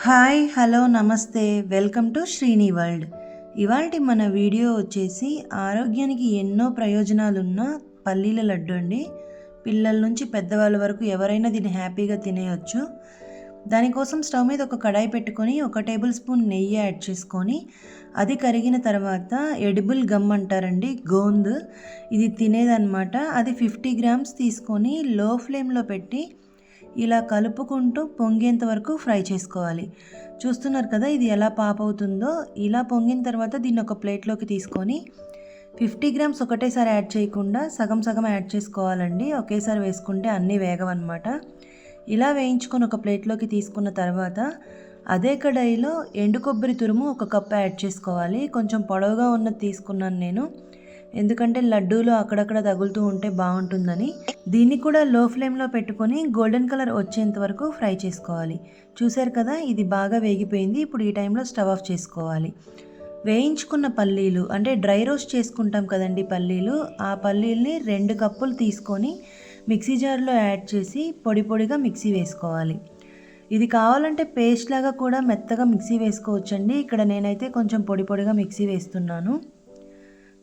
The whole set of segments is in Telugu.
హాయ్ హలో నమస్తే వెల్కమ్ టు శ్రీని వరల్డ్. ఇవాల్టి మన వీడియో వచ్చేసి ఆరోగ్యానికి ఎన్నో ప్రయోజనాలున్న పల్లీల లడ్డు అండి. పిల్లల నుంచి పెద్దవాళ్ళ వరకు ఎవరైనా దీన్ని హ్యాపీగా తినేయచ్చు. దానికోసం స్టవ్ మీద ఒక కడాయి పెట్టుకొని 1 టేబుల్ స్పూన్ నెయ్యి యాడ్ చేసుకొని అది కరిగిన తర్వాత ఎడిబుల్ గమ్ అంటారండి, గోంద్, ఇది తినేదన్నమాట. అది 50 గ్రామ్స్ తీసుకొని లో ఫ్లేమ్లో పెట్టి ఇలా కలుపుకుంటూ పొంగేంత వరకు ఫ్రై చేసుకోవాలి. చూస్తున్నారు కదా ఇది ఎలా పాప్ అవుతుందో. ఇలా పొంగిన తర్వాత దీన్ని ఒక ప్లేట్లోకి తీసుకొని 50 గ్రామ్స్ ఒకటేసారి యాడ్ చేయకుండా సగం సగం యాడ్ చేసుకోవాలండి. ఒకేసారి వేసుకుంటే అన్నీ వేగవన్నమాట. ఇలా వేయించుకొని ఒక ప్లేట్లోకి తీసుకున్న తర్వాత అదే కడాయిలో ఎండు కొబ్బరి తురుము 1 కప్ యాడ్ చేసుకోవాలి. కొంచెం పొడవుగా ఉన్నది తీసుకున్నాను నేను, ఎందుకంటే లడ్డూలు అక్కడక్కడ తగులుతూ ఉంటే బాగుంటుందని. దీన్ని కూడా లో ఫ్లేమ్లో పెట్టుకొని గోల్డెన్ కలర్ వచ్చేంత వరకు ఫ్రై చేసుకోవాలి. చూశారు కదా ఇది బాగా వేగిపోయింది. ఇప్పుడు ఈ టైంలో స్టవ్ ఆఫ్ చేసుకోవాలి. వేయించుకున్న పల్లీలు అంటే డ్రై రోస్ట్ చేసుకుంటాం కదండి పల్లీలు, ఆ పల్లీల్ని 2 కప్పులు తీసుకొని మిక్సీ జార్లో యాడ్ చేసి పొడి పొడిగా మిక్సీ వేసుకోవాలి. ఇది కావాలంటే పేస్ట్ లాగా కూడా మెత్తగా మిక్సీ వేసుకోవచ్చండి. ఇక్కడ నేనైతే కొంచెం పొడి పొడిగా మిక్సీ వేస్తున్నాను.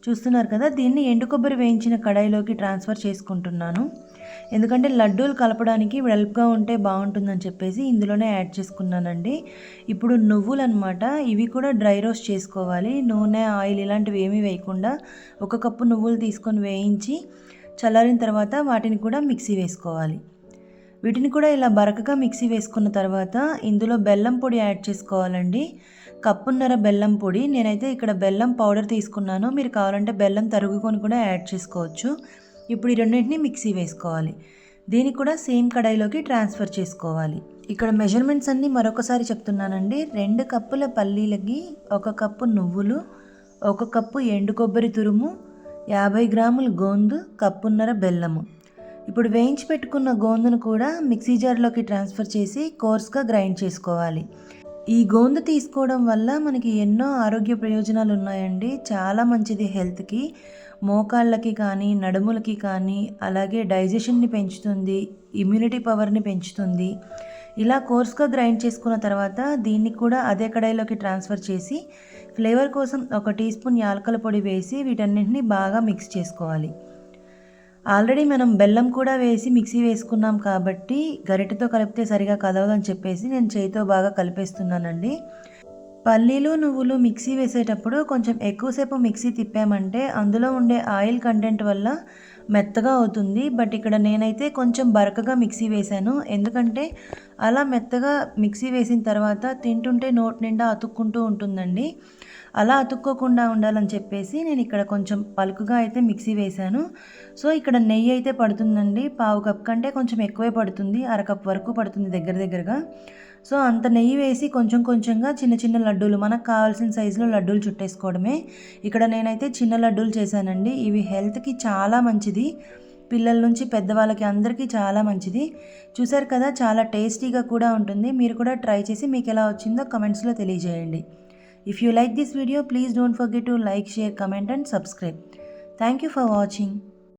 చూస్తున్నారు కదా దీన్ని ఎండు కొబ్బరి వేయించిన కడాయిలోకి ట్రాన్స్ఫర్ చేసుకుంటున్నాను, ఎందుకంటే లడ్డూలు కలపడానికి వెడల్పుగా ఉంటే బాగుంటుందని చెప్పేసి ఇందులోనే యాడ్ చేసుకున్నానండి. ఇప్పుడు నువ్వులు అనమాట, ఇవి కూడా డ్రై రోస్ట్ చేసుకోవాలి. నూనె, ఆయిల్ ఇలాంటివి ఏమీ వేయకుండా 1 కప్పు నువ్వులు తీసుకొని వేయించి చల్లారిన తర్వాత వాటిని కూడా మిక్సీ వేసుకోవాలి. వీటిని కూడా ఇలా బరకగా మిక్సీ వేసుకున్న తర్వాత ఇందులో బెల్లం పొడి యాడ్ చేసుకోవాలండి. 1.5 కప్పు బెల్లం పొడి. నేనైతే ఇక్కడ బెల్లం పౌడర్ తీసుకున్నాను, మీరు కావాలంటే బెల్లం తరుగుకొని కూడా యాడ్ చేసుకోవచ్చు. ఇప్పుడు ఈ రెండింటిని మిక్సీ వేసుకోవాలి. దీన్ని కూడా సేమ్ కడాయిలోకి ట్రాన్స్ఫర్ చేసుకోవాలి. ఇక్కడ మెజర్మెంట్స్ అన్నీ మరొకసారి చెప్తున్నానండి. 2 కప్పుల పల్లీలకి 1 కప్పు నువ్వులు, 1 కప్పు ఎండు కొబ్బరి తురుము, 50 గ్రాములు గోందు, 1.5 కప్పు బెల్లము. ఇప్పుడు వేయించి పెట్టుకున్న గోందును కూడా మిక్సీ జార్లోకి ట్రాన్స్ఫర్ చేసి కోర్స్గా గ్రైండ్ చేసుకోవాలి. ఈ గోందు తీసుకోవడం వల్ల మనకి ఎన్నో ఆరోగ్య ప్రయోజనాలు ఉన్నాయండి. చాలా మంచిది హెల్త్కి, మోకాళ్ళకి కానీ నడుములకి కానీ, అలాగే డైజెషన్ని పెంచుతుంది, ఇమ్యూనిటీ పవర్ని పెంచుతుంది. ఇలా కోర్స్గా గ్రైండ్ చేసుకున్న తర్వాత దీన్ని కూడా అదే కడాయిలోకి ట్రాన్స్ఫర్ చేసి ఫ్లేవర్ కోసం 1 టీ స్పూన్ యాలకుల పొడి వేసి వీటన్నింటినీ బాగా మిక్స్ చేసుకోవాలి. ఆల్రెడీ మనం బెల్లం కూడా వేసి మిక్సీ వేసుకున్నాం కాబట్టి గరిటెతో కలిపితే సరిగా కదవదని చెప్పేసి నేను చేయితో బాగా కలిపేస్తున్నానండి. పల్లీలు, నువ్వులు మిక్సీ వేసేటప్పుడు కొంచెం ఎక్కువసేపు మిక్సీ తిప్పామంటే అందులో ఉండే ఆయిల్ కంటెంట్ వల్ల మెత్తగా అవుతుంది. బట్ ఇక్కడ నేనైతే కొంచెం బరకగా మిక్సీ వేశాను, ఎందుకంటే అలా మెత్తగా మిక్సీ వేసిన తర్వాత తింటుంటే నోటి నిండా అతుక్కుంటూ ఉంటుందండి. అలా అతుక్కోకుండా ఉండాలని చెప్పేసి నేను ఇక్కడ కొంచెం పలుకుగా అయితే మిక్సీ వేశాను. సో ఇక్కడ నెయ్యి అయితే పడుతుందండి, 1/2 కప్ కంటే కొంచెం ఎక్కువే పడుతుంది, 1/2 కప్ వరకు పడుతుంది దగ్గరగా. సో అంత నెయ్యి వేసి కొంచెం కొంచెంగా చిన్న చిన్న లడ్డూలు, మనకు కావాల్సిన సైజులో లడ్డూలు చుట్టేసుకోవడమే. ఇక్కడ నేనైతే చిన్న లడ్డూలు చేశానండి. ఇవి హెల్త్కి చాలా మంచిది, పిల్లల నుంచి పెద్దవాళ్ళకి అందరికీ చాలా మంచిది. చూసారు కదా చాలా టేస్టీగా కూడా ఉంటుంది. మీరు కూడా ట్రై చేసి మీకు ఎలా వచ్చిందో కమెంట్స్లో తెలియజేయండి. If you like this video, please don't forget to like, share, comment and subscribe. Thank you for watching.